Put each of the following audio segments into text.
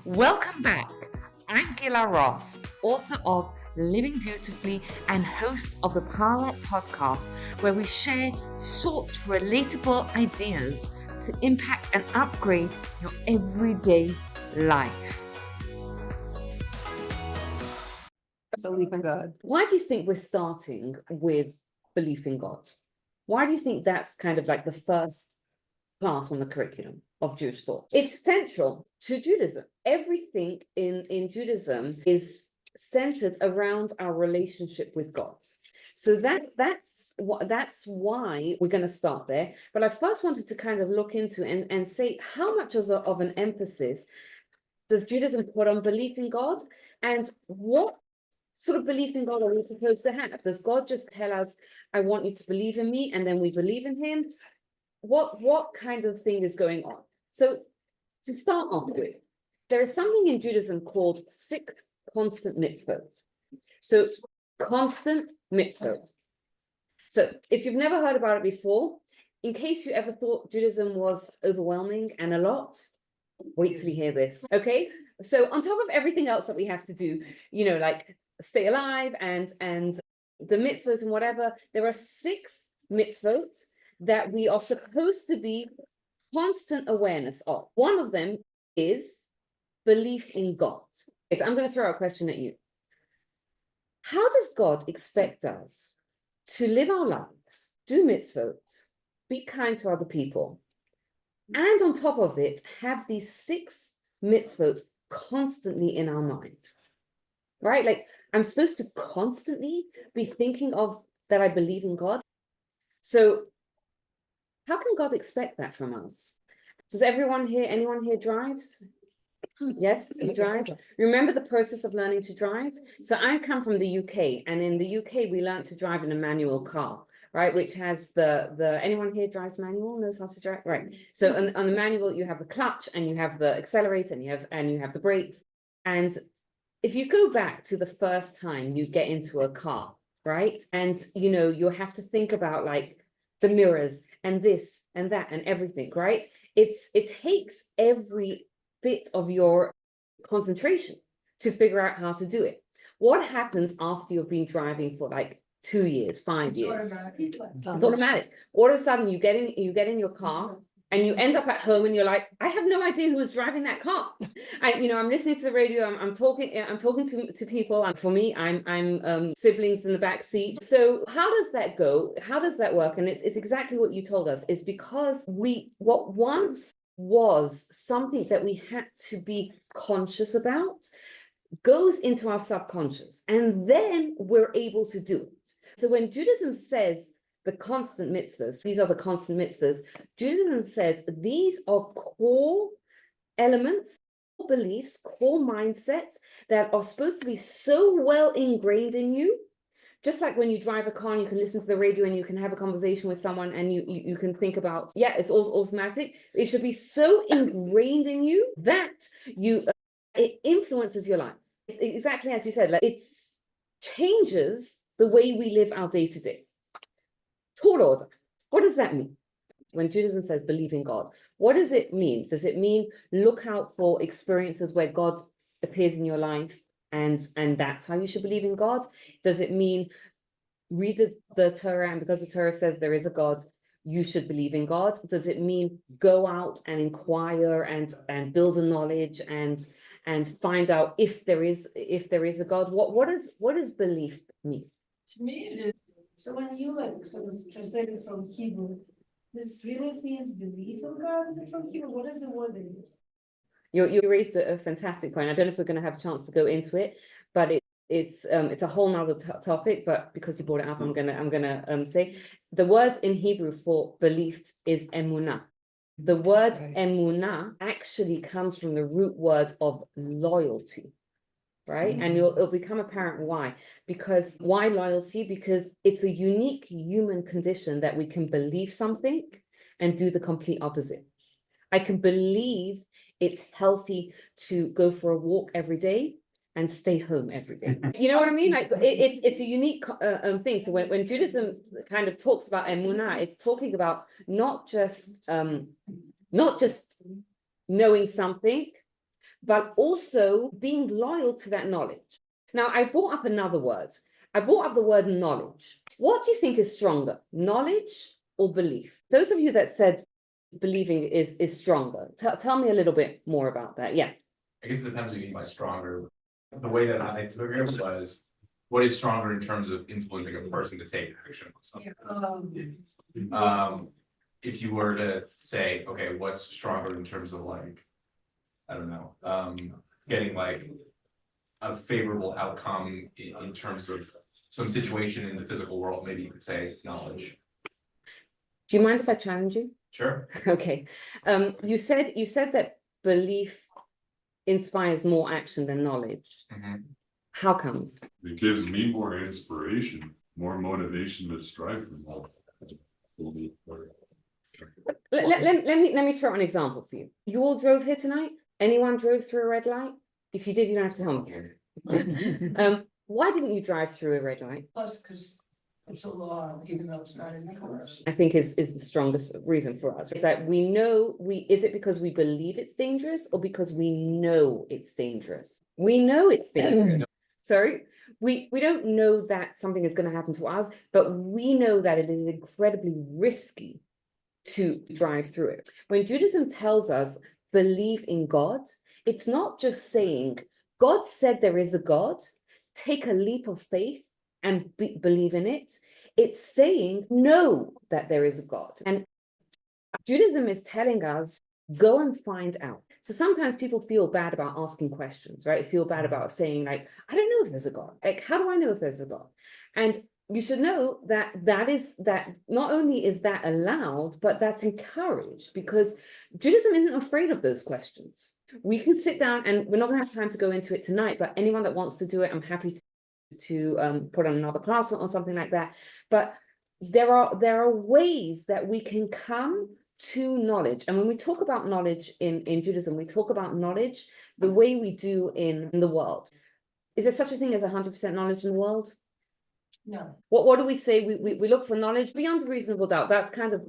Welcome back. I'm Gila Ross, author of Living Beautifully and host of the Power Up podcast, where we share short, relatable ideas to impact and upgrade your everyday life. Belief in God. Why do you think we're starting with belief in God? Why do you think that's kind of like the first class on the curriculum of Jewish thought? It's central to Judaism. Everything in Judaism is centered around our relationship with God. So that's why we're going to start there. But I first wanted to kind of look into and say, how much of an emphasis does Judaism put on belief in God, and what sort of belief in God are we supposed to have? Does God just tell us, I want you to believe in me, and then we believe in him? What kind of thing is going on? So to start off with, there is something in Judaism called 6 constant mitzvot. So constant mitzvot. So if you've never heard about it before, in case you ever thought Judaism was overwhelming and a lot, wait till you hear this, okay? So on top of everything else that we have to do, like stay alive and the mitzvahs and whatever, there are 6 mitzvot that we are supposed to be constant awareness of. One of them is belief in God. So I'm going to throw a question at you. How does God expect us to live our lives, do mitzvot, be kind to other people, and on top of it, have these 6 mitzvot constantly in our mind? Right? Like, I'm supposed to constantly be thinking of that I believe in God. So how can God expect that from us? Does anyone here drives? Yes, you drive. Remember the process of learning to drive? So I come from the UK, and in the UK, we learned to drive in a manual car, right? Which has anyone here drives manual, knows how to drive? Right. So on the manual, you have the clutch and you have the accelerator and you have the brakes. And if you go back to the first time you get into a car, right? And you'll have to think about like the mirrors and this and that and everything, right? It takes every bit of your concentration to figure out how to do it. What happens after you've been driving for like 2 years, 5 years? It's automatic. All of a sudden you get in your car and you end up at home and you're like, I have no idea who was driving that car. I'm listening to the radio, I'm talking to people, and for me, I'm siblings in the back seat. So how does that go? How does that work? And it's exactly what you told us. Is because what once was something that we had to be conscious about goes into our subconscious, and then we're able to do it. So when Judaism says the constant mitzvahs, these are the constant mitzvahs, Judaism says these are core elements, core beliefs, core mindsets that are supposed to be so well ingrained in you. Just like when you drive a car and you can listen to the radio and you can have a conversation with someone and you can think about, it's all automatic. It should be so ingrained in you that it influences your life. It's exactly as you said, like it changes the way we live our day to day. Tall order. What does that mean? When Judaism says believe in God, what does it mean? Does it mean look out for experiences where God appears in your life and that's how you should believe in God? Does it mean read the Torah, and because the Torah says there is a God, you should believe in God? Does it mean go out and inquire and build a knowledge and find out if there is a God? What does belief mean? To me, so when you like sort of translate it from Hebrew, this really means belief in God from Hebrew. What is the word they use? You raised a fantastic point. I don't know if we're going to have a chance to go into it, but it's a whole nother topic. But because you brought it up, I'm gonna say the word in Hebrew for belief is emunah. The word emunah actually comes from the root word of loyalty, right? And it'll become apparent why. Because why loyalty? Because it's a unique human condition that we can believe something and do the complete opposite. I can believe it's healthy to go for a walk every day and stay home every day. You know what I mean? Like it's a unique thing. So when Judaism kind of talks about emunah, it's talking about not just knowing something, but also being loyal to that knowledge. Now, I brought up another word. I brought up the word knowledge. What do you think is stronger, knowledge or belief? Those of you that said believing is stronger, tell me a little bit more about that. Yeah. I guess it depends what you mean by stronger. The way that I took it was, what is stronger in terms of influencing a person to take action on something? If you were to say, okay, what's stronger in terms of like, I don't know, getting like a favorable outcome in terms of some situation in the physical world, maybe you could say knowledge. Do you mind if I challenge you? Sure. Okay. You said that belief inspires more action than knowledge. How comes? It gives me more inspiration, more motivation to strive for more. Let me throw out an example for you. You all drove here tonight? Anyone drove through a red light? If you did, you don't have to tell me. Why didn't you drive through a red light? Plus, because it's a law, even though it's not enforced. I think is the strongest reason for us. Is that we know is it because we believe it's dangerous or because we know it's dangerous? We know it's dangerous. Sorry, we don't know that something is going to happen to us, but we know that it is incredibly risky to drive through it. When Judaism tells us believe in God, it's not just saying God said there is a God, take a leap of faith and believe in it. It's saying know that there is a God. And Judaism is telling us go and find out. So sometimes people feel bad about asking questions, right? Feel bad about saying like, I don't know if there's a God. Like, how do I know if there's a God? And you should know that not only is that allowed, but that's encouraged, because Judaism isn't afraid of those questions. We can sit down, and we're not going to have time to go into it tonight, but anyone that wants to do it, I'm happy to put on another class or something like that. But there are ways that we can come to knowledge. And when we talk about knowledge in Judaism, we talk about knowledge the way we do in the world. Is there such a thing as 100% knowledge in the world? No. What do we say? We look for knowledge beyond reasonable doubt. That's kind of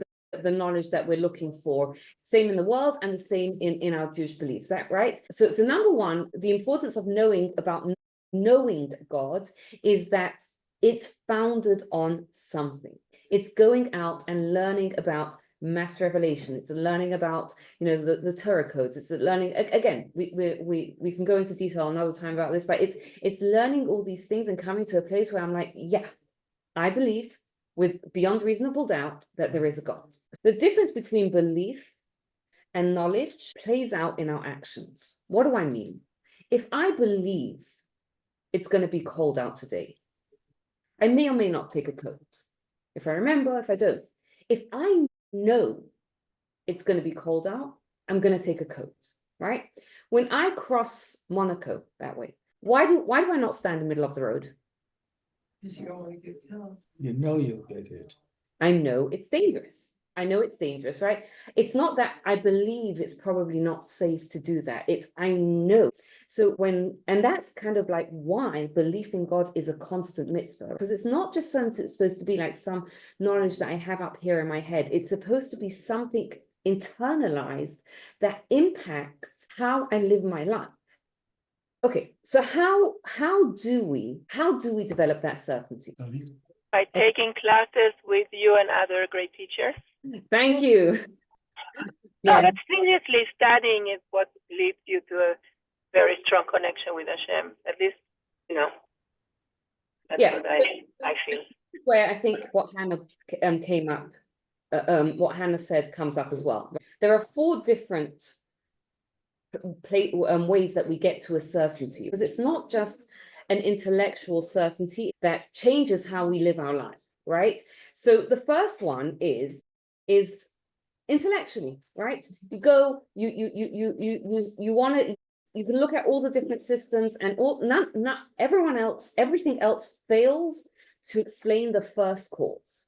the knowledge that we're looking for. Same in the world and the same in our Jewish beliefs. Is that right? So number one, the importance of knowing God is that it's founded on something. It's going out and learning about mass revelation. It's learning about, the Torah codes. It's learning, again, we can go into detail another time about this, but it's learning all these things and coming to a place where I'm like, yeah, I believe with beyond reasonable doubt that there is a God. The difference between belief and knowledge plays out in our actions. What do I mean? If I believe it's going to be cold out today, I may or may not take a coat. If I remember, if I don't. If I know it's going to be cold out, I'm going to take a coat, right? When I cross Monaco that way, why do I not stand in the middle of the road? Because you don't want to get killed. You know you'll get it. I know it's dangerous. I know it's dangerous, right? It's not that I believe it's probably not safe to do that. It's I know. So and that's kind of like why belief in God is a constant mitzvah, because it's not just something that's supposed to be like some knowledge that I have up here in my head. It's supposed to be something internalized that impacts how I live my life. Okay, so how do we develop that certainty? By taking classes with you and other great teachers. Thank you. No, Yes. but seriously, studying is what leads you to a very strong connection with Hashem. At least, that's what I feel. Where I think what Hannah came up, what Hannah said comes up as well. There are 4 different ways that we get to a certainty, because it's not just an intellectual certainty that changes how we live our life, right? So the first one is intellectually, right? You go, you want to, you can look at all the different systems and everything else fails to explain the first cause,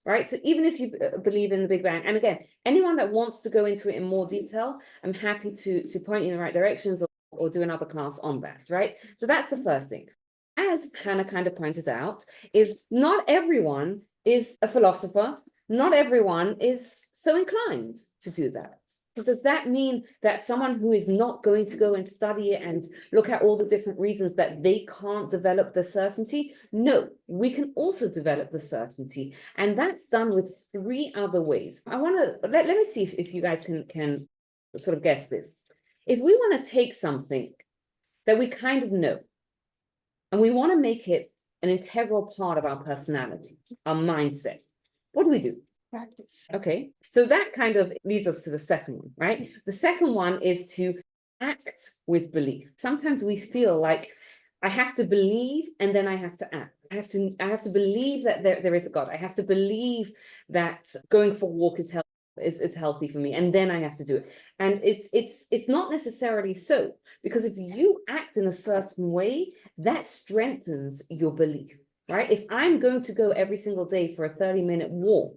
right? So even if you believe in the Big Bang, and again, anyone that wants to go into it in more detail, I'm happy to point you in the right directions or do another class on that, right? So that's the first thing. As Hannah kind of pointed out, is not everyone is a philosopher. Not everyone is so inclined to do that, So does that mean that someone who is not going to go and study it and look at all the different reasons that they can't develop the certainty? No, we can also develop the certainty. And that's done with 3 other ways. I want to, let me see if you guys can sort of guess this. If we want to take something that we kind of know, and we want to make it an integral part of our personality, our mindset, what do? Practice. Okay, so that kind of leads us to the second one, right? The second one is to act with belief. Sometimes we feel like I have to believe and then I have to act. I have to believe that there is a God. I have to believe that going for a walk is healthy for me, and then I have to do it. And it's not necessarily so, because if you act in a certain way, that strengthens your belief, right? If I'm going to go every single day for a 30-minute walk,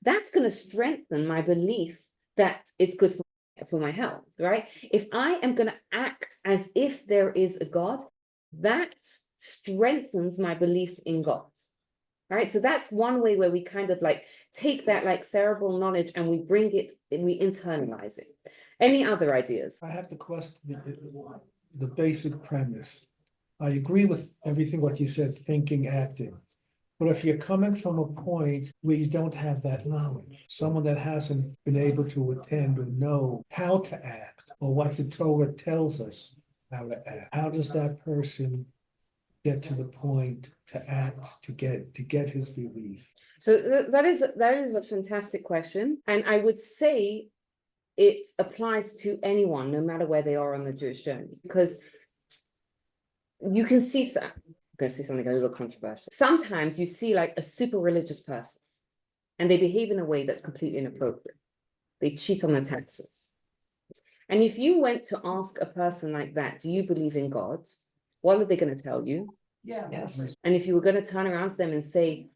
that's going to strengthen my belief that it's good for my health, right? If I am going to act as if there is a God, that strengthens my belief in God, right? So that's one way where we kind of like take that like cerebral knowledge and we bring it and we internalize it. Any other ideas? I have to question the basic premise. I agree with everything what you said, thinking, acting. But if you're coming from a point where you don't have that knowledge, someone that hasn't been able to attend or know how to act or what the Torah tells us how to act, how does that person get to the point to act, to get his belief? So that is a fantastic question. And I would say it applies to anyone, no matter where they are on the Jewish journey, because you can see some. I'm going to say something a little controversial. Sometimes you see like a super religious person and they behave in a way that's completely inappropriate. They cheat on their taxes. And if you went to ask a person like that, do you believe in God? What are they going to tell you? Yeah. Yes. And if you were going to turn around to them and say,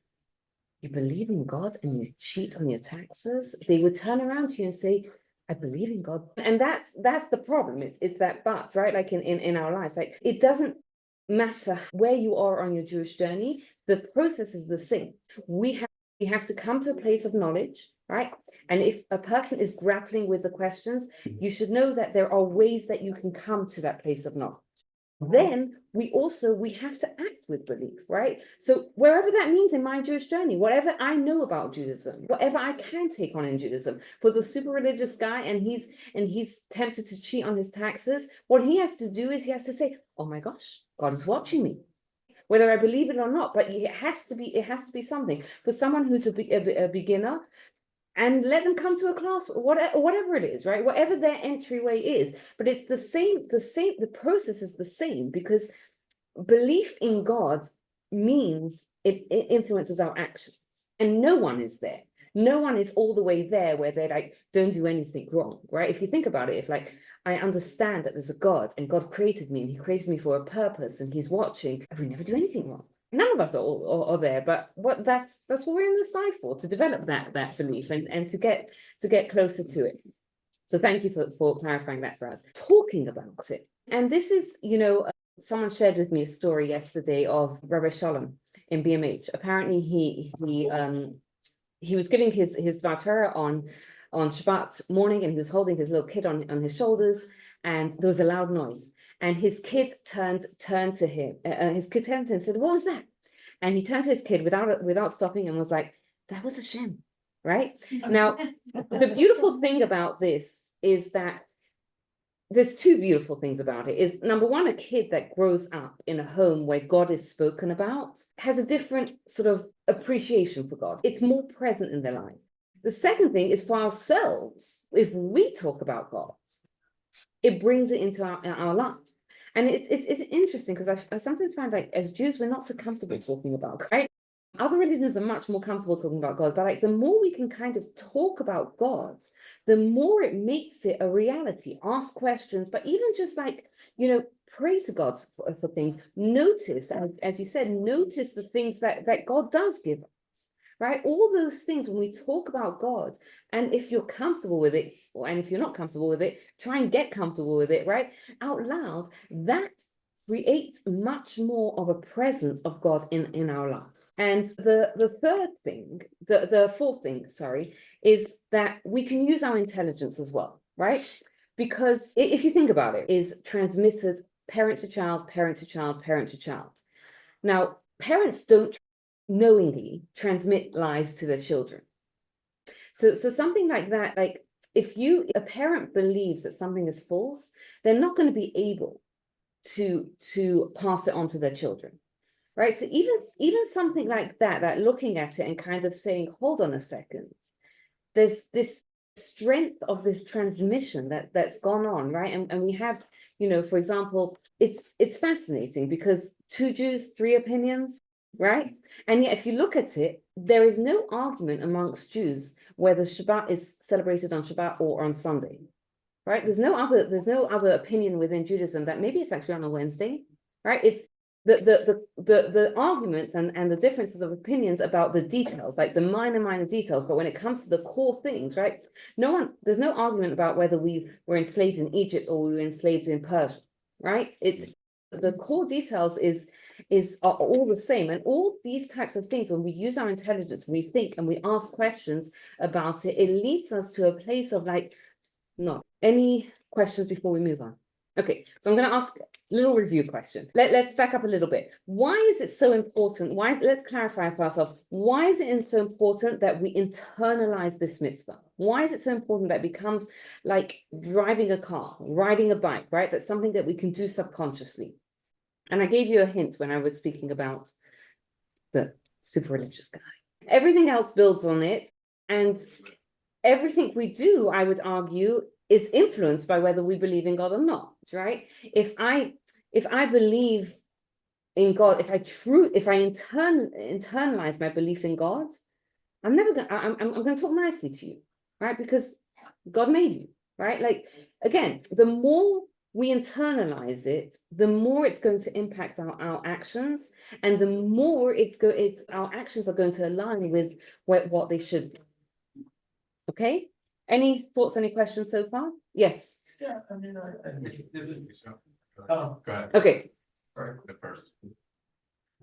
you believe in God and you cheat on your taxes, they would turn around to you and say, I believe in God. And that's the problem. It's that but, right? Like in our lives, like it doesn't matter where you are on your Jewish journey, the process is the same. We have to come to a place of knowledge, right? And if a person is grappling with the questions, you should know that there are ways that you can come to that place of knowledge. Then we have to act with belief, right? So wherever that means in my Jewish journey, whatever I know about Judaism, whatever I can take on in Judaism, for the super religious guy and he's tempted to cheat on his taxes, what he has to do is he has to say, oh my gosh, God is watching me, whether I believe it or not. But it has to be something for someone who's a beginner. And let them come to a class, whatever it is, right? Whatever their entryway is. But it's the process is the same, because belief in God means it influences our actions. And no one is there. No one is all the way there where they're like, don't do anything wrong, right? If you think about it, if like, I understand that there's a God and God created me and he created me for a purpose and he's watching, and we never do anything wrong. None of us are there, but that's what we're in this life for, to develop that belief and to get closer to it. So thank you for clarifying that for us. Talking about it. And this is, someone shared with me a story yesterday of Rabbi Shalom in BMH. Apparently he was giving his Dvar Torah on Shabbat morning, and he was holding his little kid on his shoulders, and there was a loud noise. And his kid turned to him. His kid turned to him and said, "What was that?" And he turned to his kid without stopping and was like, "That was Hashem," right? Now, the beautiful thing about this is that there's 2 beautiful things about it. Is number one, a kid that grows up in a home where God is spoken about has a different sort of appreciation for God. It's more present in their life. The second thing is for ourselves. If we talk about God, it brings it into our life. And it's interesting, because I sometimes find, like, as Jews, we're not so comfortable talking about God, right? Other religions are much more comfortable talking about God, but like the more we can kind of talk about God, the more it makes it a reality. Ask questions, but even just like, pray to God for things. Notice, as you said, notice the things that God does give us. Right? All those things, when we talk about God, and if you're comfortable with it, and if you're not comfortable with it, try and get comfortable with it, right? Out loud, that creates much more of a presence of God in our life. And the fourth thing, sorry, is that we can use our intelligence as well, right? Because if you think about it, is transmitted parent to child, parent to child, parent to child. Now, parents don't knowingly transmit lies to their children. So something like that, like if a parent believes that something is false, they're not going to be able to pass it on to their children, right? So even something like that looking at it and kind of saying, hold on a second, there's this strength of this transmission that's gone on, right? And we have, for example, it's fascinating because 2 Jews, 3 opinions, right? And yet, if you look at it, there is no argument amongst Jews whether Shabbat is celebrated on Shabbat or on Sunday, right? There's no other opinion within Judaism that maybe it's actually on a Wednesday, right? It's the arguments and the differences of opinions about the details, like the minor details, but when it comes to the core things, right? There's no argument about whether we were enslaved in Egypt or we were enslaved in Persia, right? It's the core details are all the same, and all these types of things, when we use our intelligence, we think and we ask questions about it, it leads us to a place of like, no. Any questions before we move on? Okay, so I'm going to ask a little review question. Let's back up a little bit. Why is it so important? Let's clarify for ourselves. Why is it so important that we internalize this mitzvah? Why is it so important that it becomes like driving a car, riding a bike, right? That's something that we can do subconsciously. And I gave you a hint when I was speaking about the super religious guy. Everything else builds on it. And everything we do, I would argue, is influenced by whether we believe in God or not, right? If I believe in God, if I internalize my belief in God, I'm going to talk nicely to you, right? Because God made you, right? Like, again, the more we internalize it, the more it's going to impact our actions, and the more our actions are going to align with what they should be. Okay? Any thoughts, any questions so far? Yes. Yeah, I mean, Go ahead. Okay. Right. First.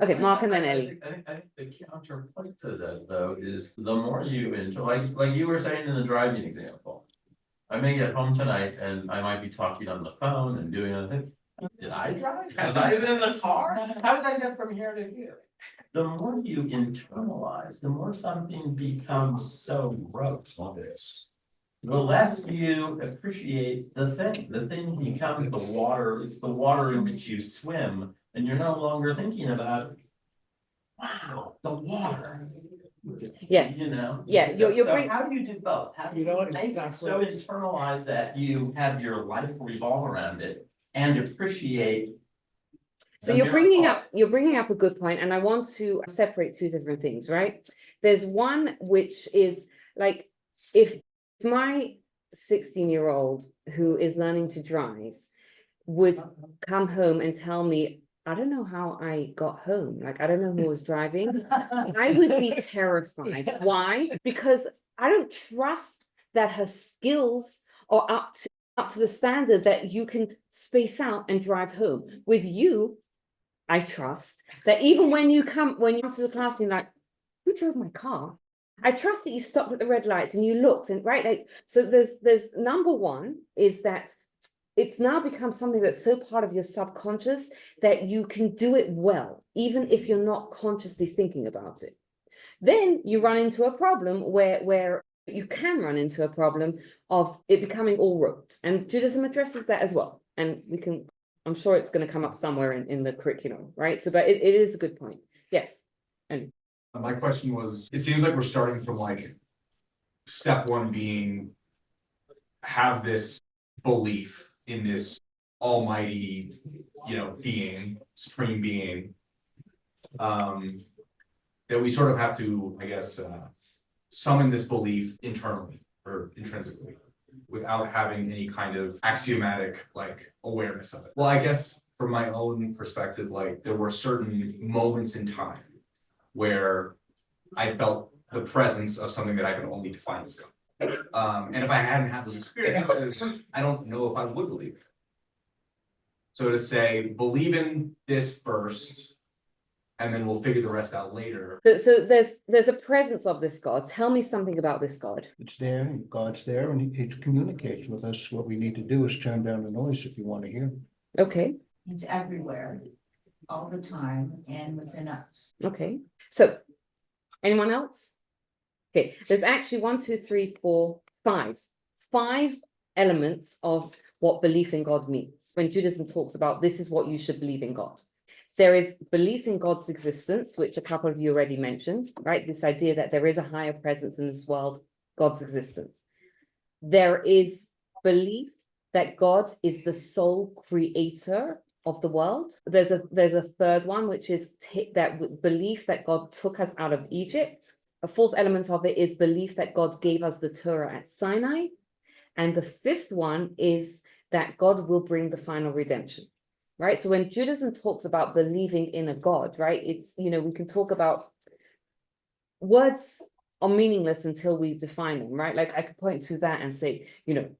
Okay, Mark and then Ellie. I think the counterpoint to that though is the more you enjoy, like you were saying in the driving example. I may get home tonight and I might be talking on the phone and doing other things. Did I drive? Was I in the car? How did I get from here to here? The more you internalize, the more something becomes so gross. The less you appreciate the thing. The thing becomes the water. It's the water in which you swim, and you're no longer thinking about, wow, the water. Yes. Yeah, how do you do both? How do you make it so internalized that you have your life revolve around it and appreciate? So you're bringing up a good point, and I want to separate 2 different things, right? There's one which is like, if my 16-year-old who is learning to drive would come home and tell me, I don't know how I got home, like I don't know who was driving, I would be terrified. Why? Because I don't trust that her skills are up to the standard that you can space out and drive home. With you, I trust that even when you come to the class and you're like, who drove my car? I trust that you stopped at the red lights and you looked, and right, like, so there's number one is that it's now become something that's so part of your subconscious that you can do it well, even if you're not consciously thinking about it. Then you run into a problem where you can run into a problem of it becoming all rote, and Judaism addresses that as well. And I'm sure it's going to come up somewhere in the curriculum, right? So, but it is a good point. Yes. And my question was, it seems like we're starting from like step one being have this belief in this almighty, being, supreme being, that we sort of have to, I guess, summon this belief internally or intrinsically without having any kind of axiomatic like awareness of it. Well, I guess from my own perspective, like there were certain moments in time where I felt the presence of something that I could only define as God. And if I hadn't had those experiences, I don't know if I would believe it. So to say, believe in this first, and then we'll figure the rest out later. So there's a presence of this God. Tell me something about this God. It's there, and God's there, and he communicates with us. What we need to do is turn down the noise if you want to hear. Okay. It's everywhere, all the time, and within us. Okay. So anyone else? Okay, there's actually 5 elements of what belief in God means. When Judaism talks about this is what you should believe in God. There is belief in God's existence, which a couple of you already mentioned, right? This idea that there is a higher presence in this world, God's existence. There is belief that God is the sole creator of the world. There's a third one, which is that belief that God took us out of Egypt. A fourth element of it is belief that God gave us the Torah at Sinai. And the fifth one is that God will bring the final redemption, right? So when Judaism talks about believing in a God, right, it's, we can talk about words are meaningless until we define them, right? Like I could point to that and say,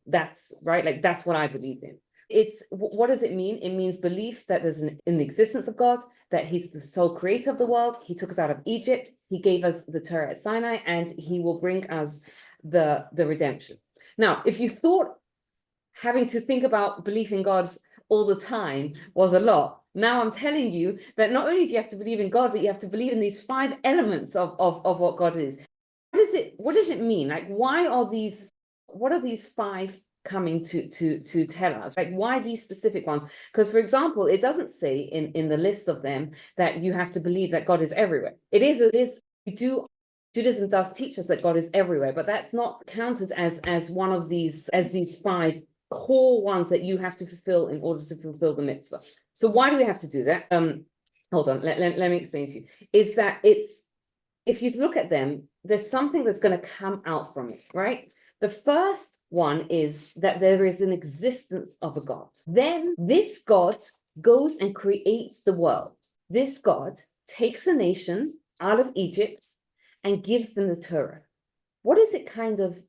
that's right, like that's what I believe in. It's what does it mean? It means belief that there's in the existence of God, that he's the sole creator of the world. He took us out of Egypt. He gave us the Torah at Sinai, and he will bring us the redemption. Now, if you thought having to think about belief in God all the time was a lot, now I'm telling you that not only do you have to believe in God, but you have to believe in these 5 elements of what God is. What does it mean? Like, what are these 5 coming to tell us? Like, why these specific ones? Because, for example, it doesn't say in the list of them that you have to believe that God is everywhere. It is, Judaism does teach us that God is everywhere, but that's not counted as one of these 5 core ones that you have to fulfill in order to fulfill the mitzvah. So why do we have to do that? Hold on, let me explain to you. Is that if you look at them, there's something that's going to come out from it, right? The first one is that there is an existence of a God. Then this God goes and creates the world. This God takes a nation out of Egypt and gives them the Torah. What is it kind of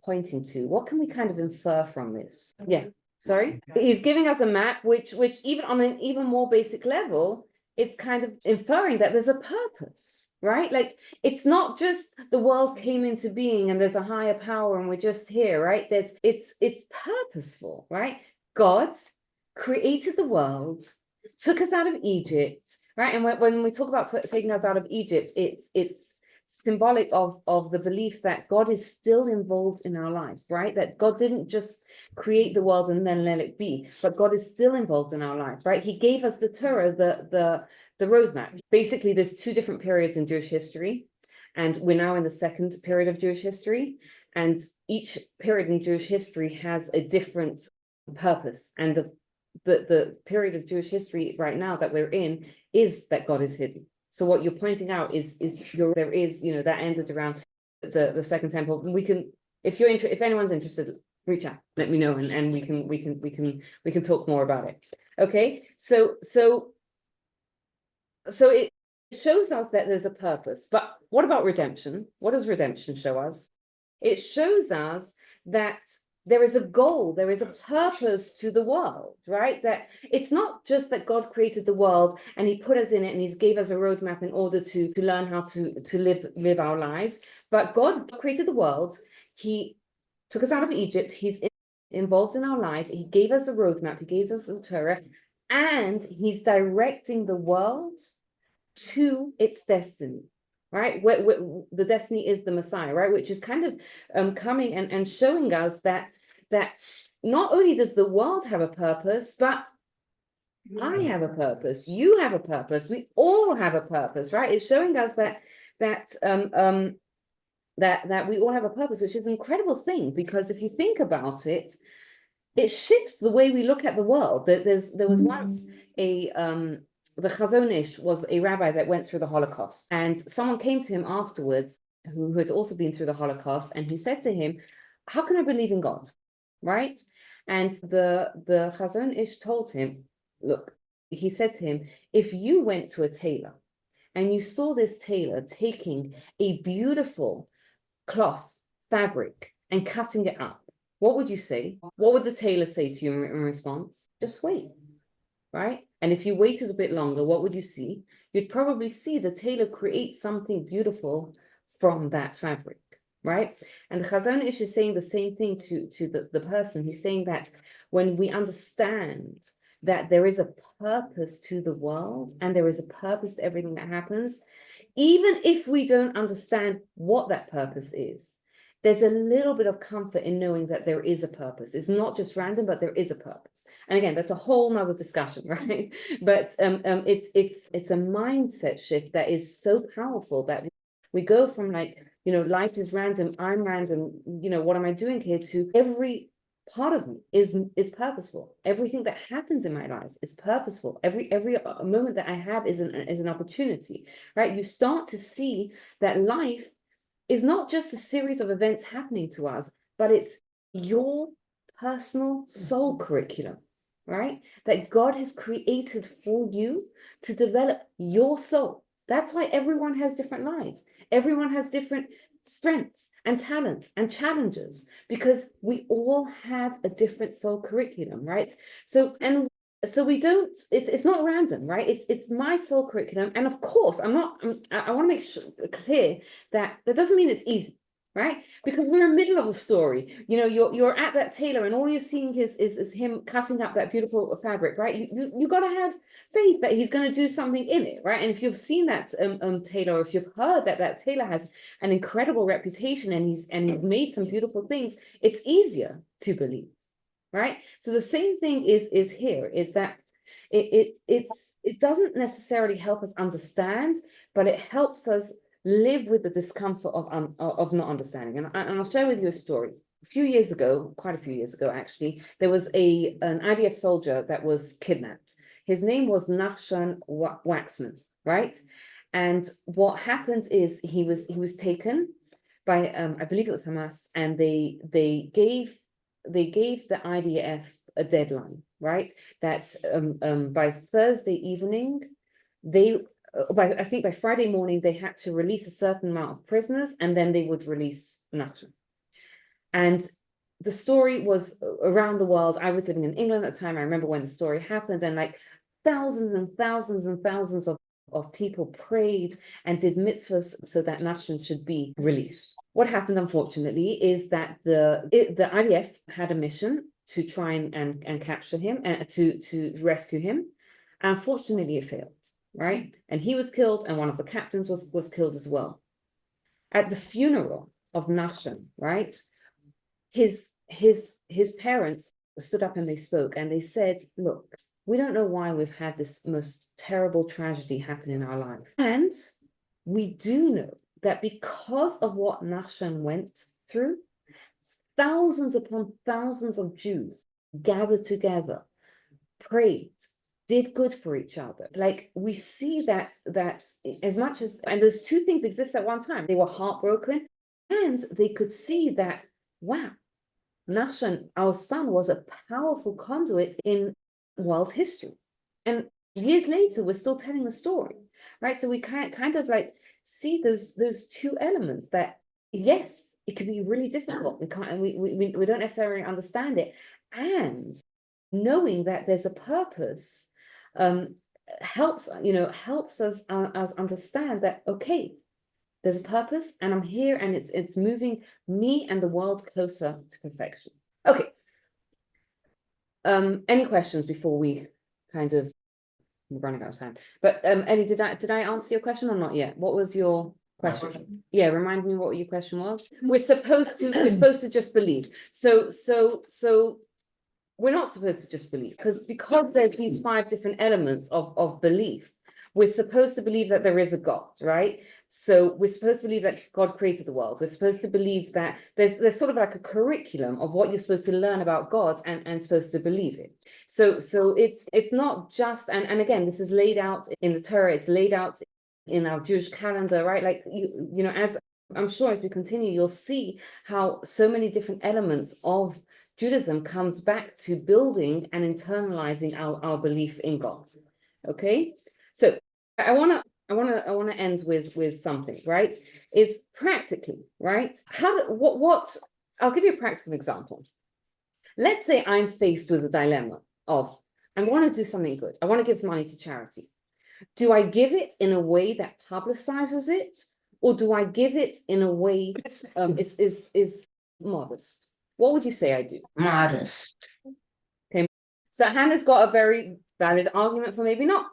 pointing to? What can we kind of infer from this? Yeah, sorry. He's giving us a map, which even on an even more basic level, it's kind of inferring that there's a purpose, right? Like, it's not just the world came into being and there's a higher power and we're just here, right? It's purposeful, right? God created the world, took us out of Egypt, right? And when we talk about taking us out of Egypt, it's symbolic of the belief that God is still involved in our life, right? That God didn't just create the world and then let it be, but God is still involved in our life, right? He gave us the Torah, the roadmap. Basically, there's 2 different periods in Jewish history, and we're now in the second period of Jewish history, and each period in Jewish history has a different purpose, and the period of Jewish history right now that we're in is that God is hidden. So what you're pointing out is there is, that ended around the Second Temple. We can, if anyone's interested, reach out, let me know, and we can talk more about it. Okay, so it shows us that there's a purpose. But what about redemption? What does redemption show us? It shows us that there is a goal, there is a purpose to the world, right? That it's not just that God created the world and he put us in it and he gave us a roadmap in order to learn how to live our lives. But God created the world. He took us out of Egypt. He's involved in our life. He gave us a roadmap. He gave us the Torah, and he's directing the world to its destiny, right? Where the destiny is the Messiah, right? Which is kind of coming and showing us that not only does the world have a purpose, but I have a purpose, you have a purpose, we all have a purpose, right? It's showing us that we all have a purpose, which is an incredible thing, because if you think about it, it shifts the way we look at the world. There was once the Chazon Ish was a rabbi that went through the Holocaust, and someone came to him afterwards who had also been through the Holocaust, and he said to him, how can I believe in God, right? And the Chazon Ish told him, look, he said to him, if you went to a tailor and you saw this tailor taking a beautiful cloth fabric and cutting it up, what would you say? What would the tailor say to you in response? Just wait. right? And if you waited a bit longer, what would you see? You'd probably see the tailor create something beautiful from that fabric, right? And the Chazon Ish is saying the same thing to the person. He's saying that when we understand that there is a purpose to the world and there is a purpose to everything that happens, even if we don't understand what that purpose is, there's a little bit of comfort in knowing that there is a purpose. It's not just random, but there is a purpose. And again, that's a whole nother discussion, right? But it's a mindset shift that is so powerful that we go from like, life is random, I'm random, what am I doing here, to every part of me is purposeful. Everything that happens in my life is purposeful. Every moment that I have is an opportunity, right? You start to see that life is not just a series of events happening to us, but it's your personal soul curriculum, right? That God has created for you to develop your soul. That's why everyone has different lives. Everyone has different strengths and talents and challenges, because we all have a different soul curriculum, right? So we don't, it's not random, right? It's my soul curriculum. And of course, I want to make sure clear that doesn't mean it's easy, right? Because we're in the middle of the story. You're at that tailor and all you're seeing is him cutting up that beautiful fabric, right? You got to have faith that he's going to do something in it, right? And if you've seen that tailor, or if you've heard that tailor has an incredible reputation and he's made some beautiful things, it's easier to believe. Right. So the same thing is here, is that it doesn't necessarily help us understand, but it helps us live with the discomfort of not understanding. And I'll share with you a story. Quite a few years ago, actually, there was an IDF soldier that was kidnapped. His name was Nachshon Waxman, right? And what happened is he was taken by I believe it was Hamas, and they gave the IDF a deadline, right? That by Thursday evening, I think by Friday morning, they had to release a certain amount of prisoners, and then they would release Nachshon. And the story was around the world. I was living in England at the time. I remember when the story happened, and like thousands and thousands and thousands of people prayed and did mitzvahs so that Nachshon should be released. What happened, unfortunately, is that the IDF had a mission to try and capture him, to rescue him. Unfortunately, it failed, right? And he was killed, and one of the captains was killed as well. At the funeral of Nachshon, right? His parents stood up and they spoke, and they said, look, we don't know why we've had this most terrible tragedy happen in our life. And we do know that because of what Nachshon went through, thousands upon thousands of Jews gathered together, prayed, did good for each other. Like, we see that as much as, and those two things exist at one time. They were heartbroken, and they could see that, wow, Nachshon, our son, was a powerful conduit in world history. And years later, we're still telling the story, right? So we kind of like see those two elements, that yes, it can be really difficult. We don't necessarily understand it, and knowing that there's a purpose helps us understand that, okay, there's a purpose, and I'm here, and it's moving me and the world closer to perfection. Okay. Any questions before we kind of, we're running out of time? But Ellie, did I answer your question or not yet? What was your question? Yeah, remind me what your question was. We're supposed to just believe. So we're not supposed to just believe, because there's these 5 different elements of belief. We're supposed to believe that there is a God, right? So we're supposed to believe that God created the world. We're supposed to believe that there's sort of like a curriculum of what you're supposed to learn about God and supposed to believe it. So it's not just, and again, this is laid out in the Torah, it's laid out in our Jewish calendar, right? Like, you know, as I'm sure as we continue, you'll see how so many different elements of Judaism comes back to building and internalizing our belief in God. Okay, so I want to end with something, right? Is practically, right? What I'll give you a practical example. Let's say I'm faced with a dilemma of, I want to do something good. I want to give money to charity. Do I give it in a way that publicizes it, or do I give it in a way is modest? What would you say I do? Modest. Okay, so Hannah's got a very valid argument for maybe not,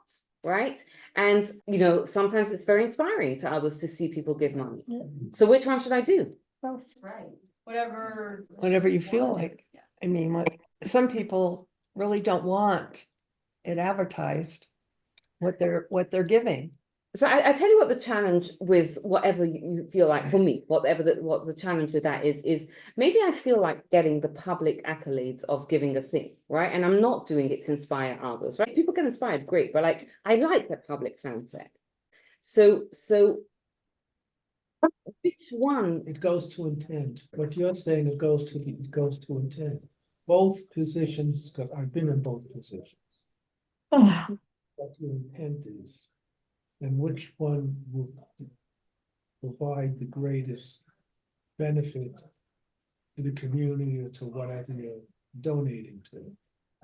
right? And sometimes it's very inspiring to others to see people give money. So which one should I do? Both, right. Whatever you feel like. I mean, some people really don't want it advertised what they're giving. So I tell you what the challenge with whatever you feel like, for me, what the challenge with that is maybe I feel like getting the public accolades of giving a thing, right? And I'm not doing it to inspire others, right? People get inspired, great, but like I like the public fanfare. So which one? It goes to intent. What you're saying, it goes to intent. Both positions, because I've been in both positions. What your intent is, and which one will provide the greatest benefit to the community or to whatever you're donating to.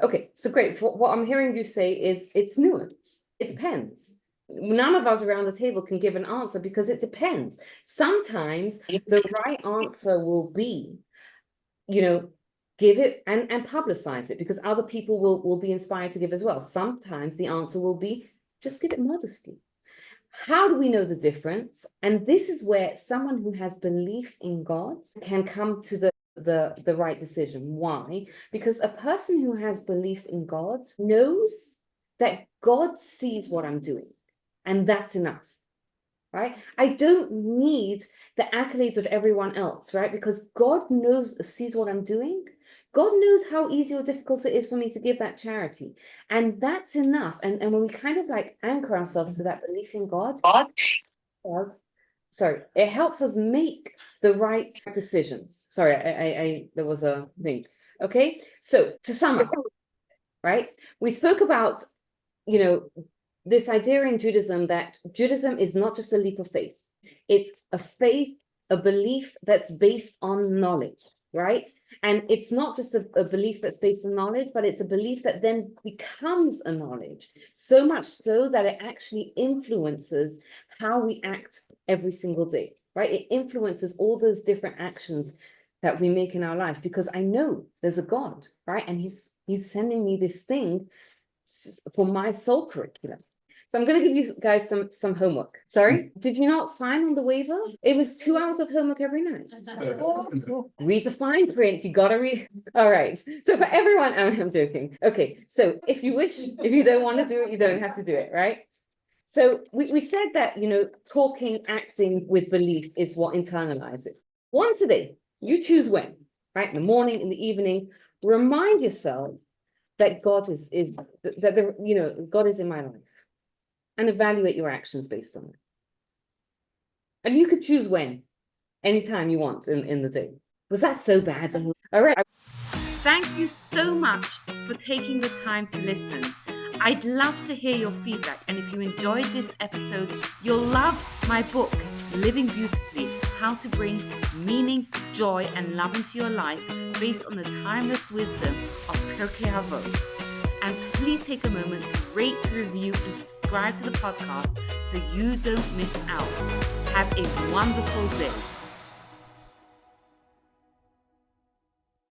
Okay, so great. What I'm hearing you say is it's nuance. It depends. None of us around the table can give an answer because it depends. Sometimes the right answer will be, give it and publicize it because other people will be inspired to give as well. Sometimes the answer will be just give it modestly. How do we know the difference? And this is where someone who has belief in God can come to the right decision. Why? Because a person who has belief in God knows that God sees what I'm doing, and that's enough, right? I don't need the accolades of everyone else, right? Because God sees what I'm doing. God knows how easy or difficult it is for me to give that charity. And that's enough. And when we kind of like anchor ourselves to that belief in God, it helps us make the right decisions. Sorry, there was a thing. Okay, so to sum up, right? We spoke about, this idea in Judaism that Judaism is not just a leap of faith. It's a faith, a belief that's based on knowledge, right? And it's not just a belief that's based on knowledge, but it's a belief that then becomes a knowledge, so much so that it actually influences how we act every single day, right? It influences all those different actions that we make in our life because I know there's a God, right? And he's sending me this thing for my soul curriculum. So I'm going to give you guys some homework. Sorry, did you not sign on the waiver? It was 2 hours of homework every night. Read the fine print. You got to read. All right. So for everyone, I'm joking. Okay. So if you don't want to do it, you don't have to do it, right? So we said that, talking, acting with belief is what internalizes it. Once a day, you choose when, right? In the morning, in the evening, remind yourself that God is God is in my life. And evaluate your actions based on it. And you could choose when, anytime you want in the day. Was that so bad? All right. Thank you so much for taking the time to listen. I'd love to hear your feedback. And if you enjoyed this episode, you'll love my book, Living Beautifully, How to Bring Meaning, Joy, and Love into Your Life based on the timeless wisdom of Pirkei Avot. And please take a moment to rate, review, and subscribe to the podcast so you don't miss out. Have a wonderful day.